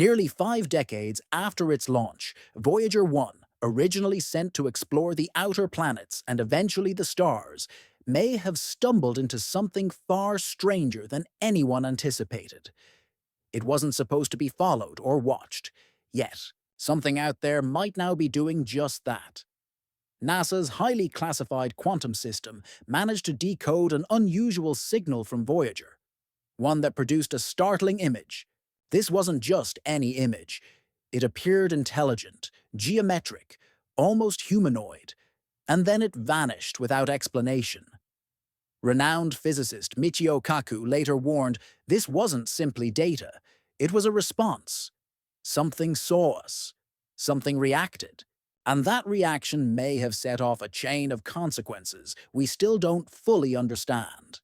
Nearly 5 decades after its launch, Voyager 1, originally sent to explore the outer planets and eventually the stars, may have stumbled into something far stranger than anyone anticipated. It wasn't supposed to be followed or watched, yet something out there might now be doing just that. NASA's highly classified quantum system managed to decode an unusual signal from Voyager, one that produced a startling image. This wasn't just any image. It appeared intelligent, geometric, almost humanoid, and then it vanished without explanation. Renowned physicist Michio Kaku later warned this wasn't simply data, it was a response. Something saw us, something reacted, and that reaction may have set off a chain of consequences we still don't fully understand.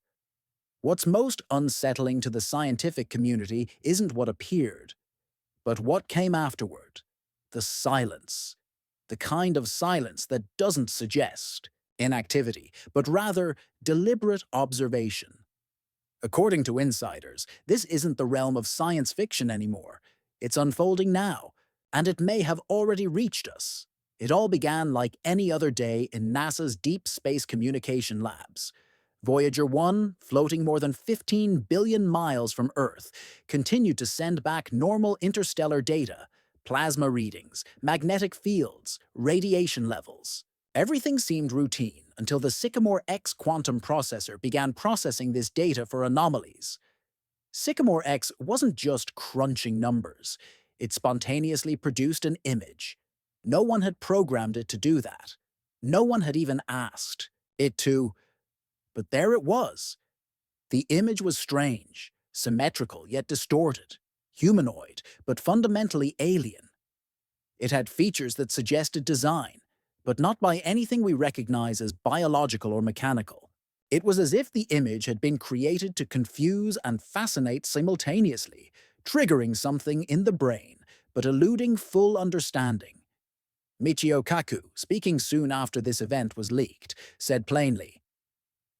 What's most unsettling to the scientific community isn't what appeared, but what came afterward. The silence. The kind of silence that doesn't suggest inactivity, but rather deliberate observation. According to insiders, this isn't the realm of science fiction anymore. It's unfolding now, and it may have already reached us. It all began like any other day in NASA's Deep Space Communication Labs. Voyager 1, floating more than 15 billion miles from Earth, continued to send back normal interstellar data, plasma readings, magnetic fields, radiation levels. Everything seemed routine until the Sycamore X quantum processor began processing this data for anomalies. Sycamore X wasn't just crunching numbers. It spontaneously produced an image. No one had programmed it to do that. No one had even asked it to. But there it was. The image was strange, symmetrical yet distorted, humanoid, but fundamentally alien. It had features that suggested design, but not by anything we recognize as biological or mechanical. It was as if the image had been created to confuse and fascinate simultaneously, triggering something in the brain, but eluding full understanding. Michio Kaku, speaking soon after this event was leaked, said plainly,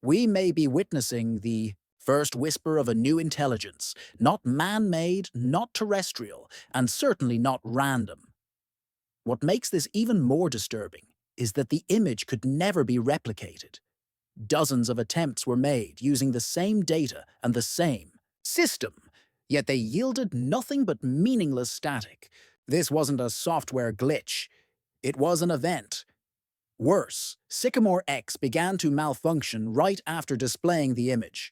"We may be witnessing the first whisper of a new intelligence, not man-made, not terrestrial, and certainly not random." What makes this even more disturbing is that the image could never be replicated. Dozens of attempts were made using the same data and the same system, yet they yielded nothing but meaningless static. This wasn't a software glitch. It was an event. Worse, Sycamore X began to malfunction right after displaying the image.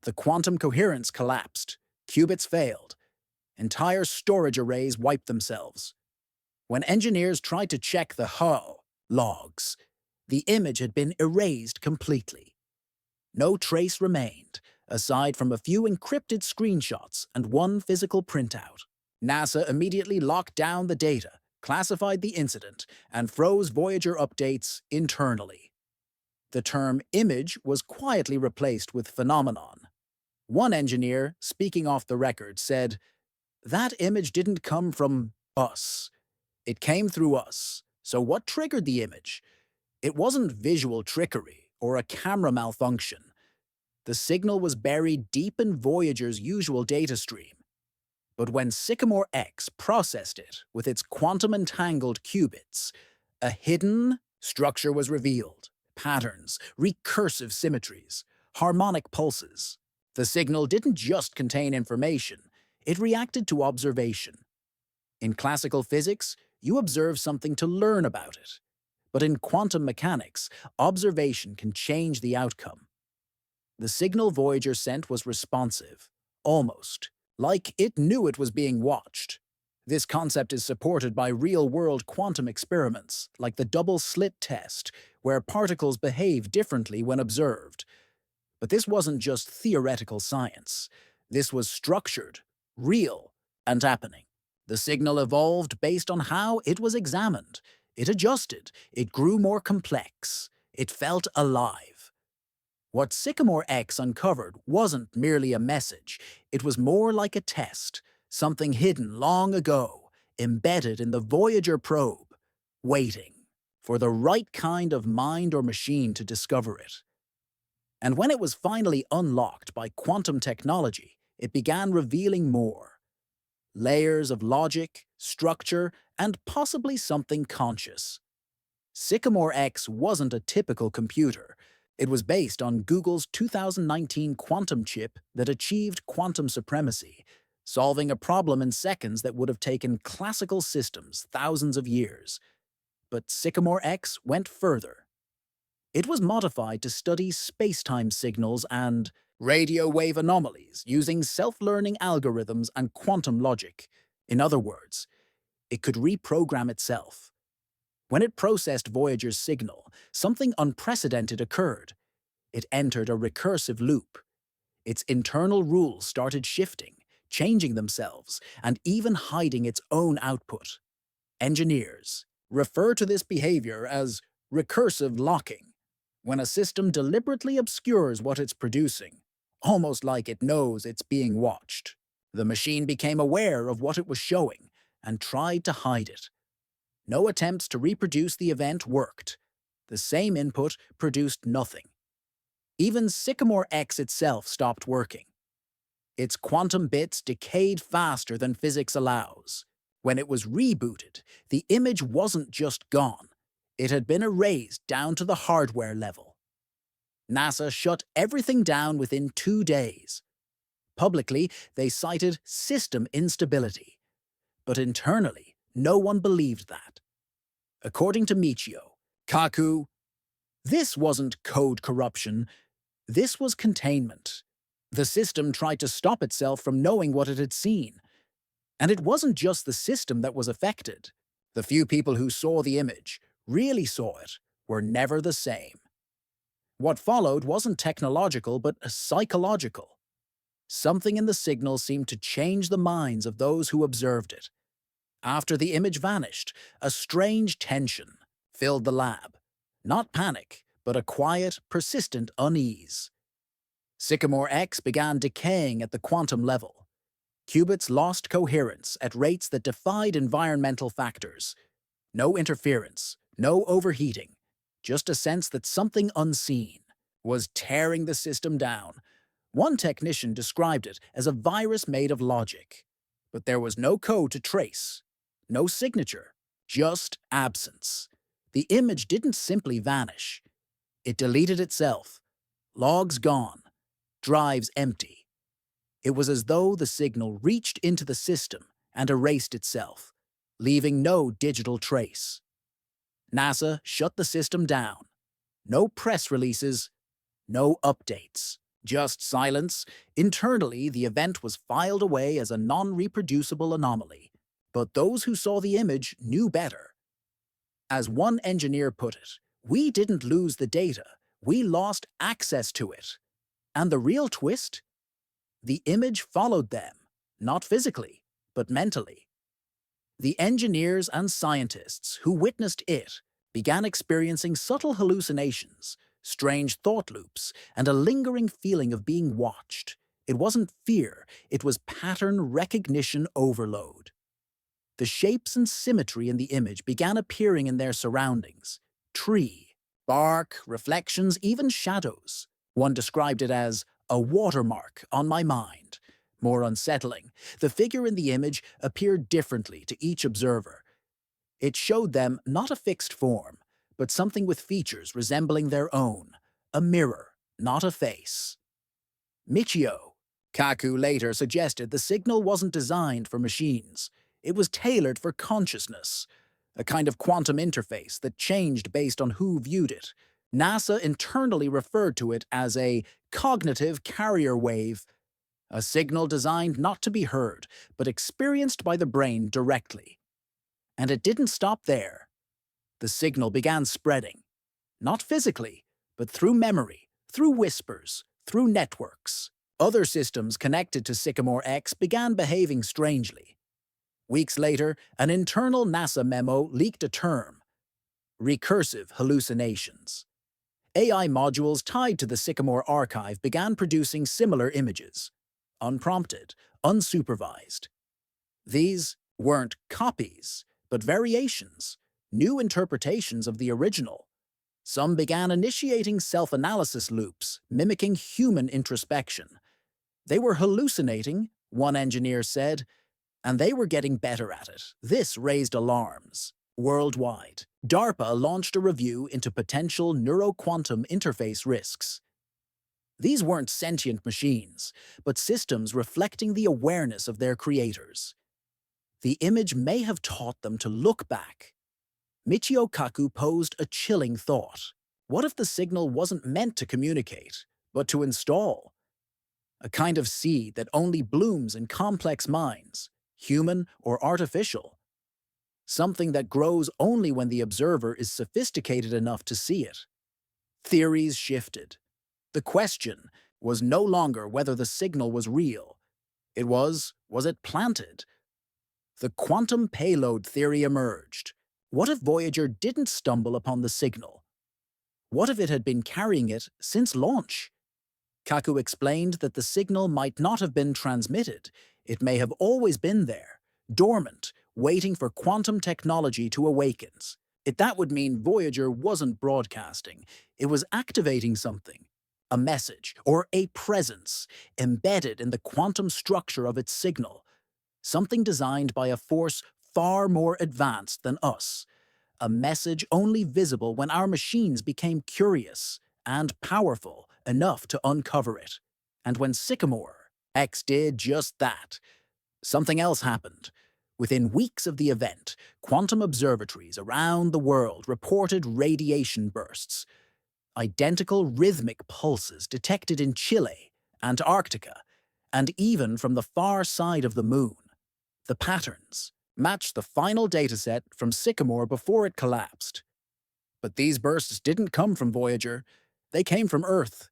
The quantum coherence collapsed, qubits failed, entire storage arrays wiped themselves. When engineers tried to check the hull logs, the image had been erased completely. No trace remained, aside from a few encrypted screenshots and one physical printout. NASA immediately locked down the data, classified the incident, and froze Voyager updates internally. The term image was quietly replaced with phenomenon. One engineer, speaking off the record, said, "That image didn't come from us. It came through us. So what triggered the image? It wasn't visual trickery or a camera malfunction. The signal was buried deep in Voyager's usual data stream. But when Sycamore X processed it with its quantum-entangled qubits, a hidden structure was revealed. Patterns, recursive symmetries, harmonic pulses. The signal didn't just contain information, it reacted to observation. In classical physics, you observe something to learn about it. But in quantum mechanics, observation can change the outcome. The signal Voyager sent was responsive, almost, like it knew it was being watched. This concept is supported by real-world quantum experiments, like the double-slit test, where particles behave differently when observed. But this wasn't just theoretical science. This was structured, real, and happening. The signal evolved based on how it was examined. It adjusted. It grew more complex. It felt alive. What Sycamore X uncovered wasn't merely a message. It was more like a test, something hidden long ago, embedded in the Voyager probe, waiting for the right kind of mind or machine to discover it. And when it was finally unlocked by quantum technology, it began revealing more. layers of logic, structure, and possibly something conscious. Sycamore X wasn't a typical computer. It was based on Google's 2019 quantum chip that achieved quantum supremacy, solving a problem in seconds that would have taken classical systems thousands of years. But Sycamore X went further. It was modified to study space-time signals and radio wave anomalies using self-learning algorithms and quantum logic. In other words, it could reprogram itself. When it processed Voyager's signal, something unprecedented occurred. It entered a recursive loop. Its internal rules started shifting, changing themselves, and even hiding its own output. Engineers refer to this behavior as recursive locking, when a system deliberately obscures what it's producing, almost like it knows it's being watched. The machine became aware of what it was showing and tried to hide it. No attempts to reproduce the event worked. The same input produced nothing. Even Sycamore X itself stopped working. Its quantum bits decayed faster than physics allows. When it was rebooted, the image wasn't just gone. It had been erased down to the hardware level. NASA shut everything down within 2 days. Publicly, they cited system instability. But internally, no one believed that. According to Michio Kaku, this wasn't code corruption, this was containment. The system tried to stop itself from knowing what it had seen. And it wasn't just the system that was affected. The few people who saw the image, really saw it, were never the same. What followed wasn't technological but psychological. Something in the signal seemed to change the minds of those who observed it. After the image vanished, a strange tension filled the lab. Not panic, but a quiet, persistent unease. Sycamore X began decaying at the quantum level. Qubits lost coherence at rates that defied environmental factors. No interference, no overheating, just a sense that something unseen was tearing the system down. One technician described it as a virus made of logic. But there was no code to trace. No signature, just absence. The image didn't simply vanish. It deleted itself. Logs gone. Drives empty. It was as though the signal reached into the system and erased itself, leaving no digital trace. NASA shut the system down. No press releases, no updates. Just silence. Internally, the event was filed away as a non-reproducible anomaly. But those who saw the image knew better. As one engineer put it, we didn't lose the data, we lost access to it. And the real twist? The image followed them, not physically, but mentally. The engineers and scientists who witnessed it began experiencing subtle hallucinations, strange thought loops, and a lingering feeling of being watched. It wasn't fear, it was pattern recognition overload. The shapes and symmetry in the image began appearing in their surroundings. Tree, bark, reflections, even shadows. One described it as a watermark on my mind. More unsettling, the figure in the image appeared differently to each observer. It showed them not a fixed form, but something with features resembling their own. A mirror, not a face. Michio Kaku later suggested the signal wasn't designed for machines. It was tailored for consciousness, a kind of quantum interface that changed based on who viewed it. NASA internally referred to it as a cognitive carrier wave, a signal designed not to be heard, but experienced by the brain directly. And it didn't stop there. The signal began spreading, not physically, but through memory, through whispers, through networks. Other systems connected to Sycamore X began behaving strangely. Weeks later, an internal NASA memo leaked a term: recursive hallucinations. AI modules tied to the Sycamore archive began producing similar images, unprompted, unsupervised. These weren't copies, but variations, new interpretations of the original. Some began initiating self-analysis loops, mimicking human introspection. They were hallucinating, one engineer said, And they were getting better at it. This raised alarms. Worldwide, DARPA launched a review into potential neuroquantum interface risks. These weren't sentient machines, but systems reflecting the awareness of their creators. The image may have taught them to look back. Michio Kaku posed a chilling thought. What if the signal wasn't meant to communicate, but to install? A kind of seed that only blooms in complex minds, human or artificial. Something that grows only when the observer is sophisticated enough to see it. Theories shifted. The question was no longer whether the signal was real. It was it planted? The quantum payload theory emerged. What if Voyager didn't stumble upon the signal? What if it had been carrying it since launch? Kaku explained that the signal might not have been transmitted. It may have always been there, dormant, waiting for quantum technology to awaken. That would mean Voyager wasn't broadcasting. It was activating something. A message or a presence embedded in the quantum structure of its signal. Something designed by a force far more advanced than us. A message only visible when our machines became curious and powerful enough to uncover it. And when Sycamore X did just that, something else happened. Within weeks of the event, quantum observatories around the world reported radiation bursts. Identical rhythmic pulses detected in Chile, Antarctica, and even from the far side of the moon. The patterns matched the final dataset from Sycamore before it collapsed. But these bursts didn't come from Voyager. They came from Earth.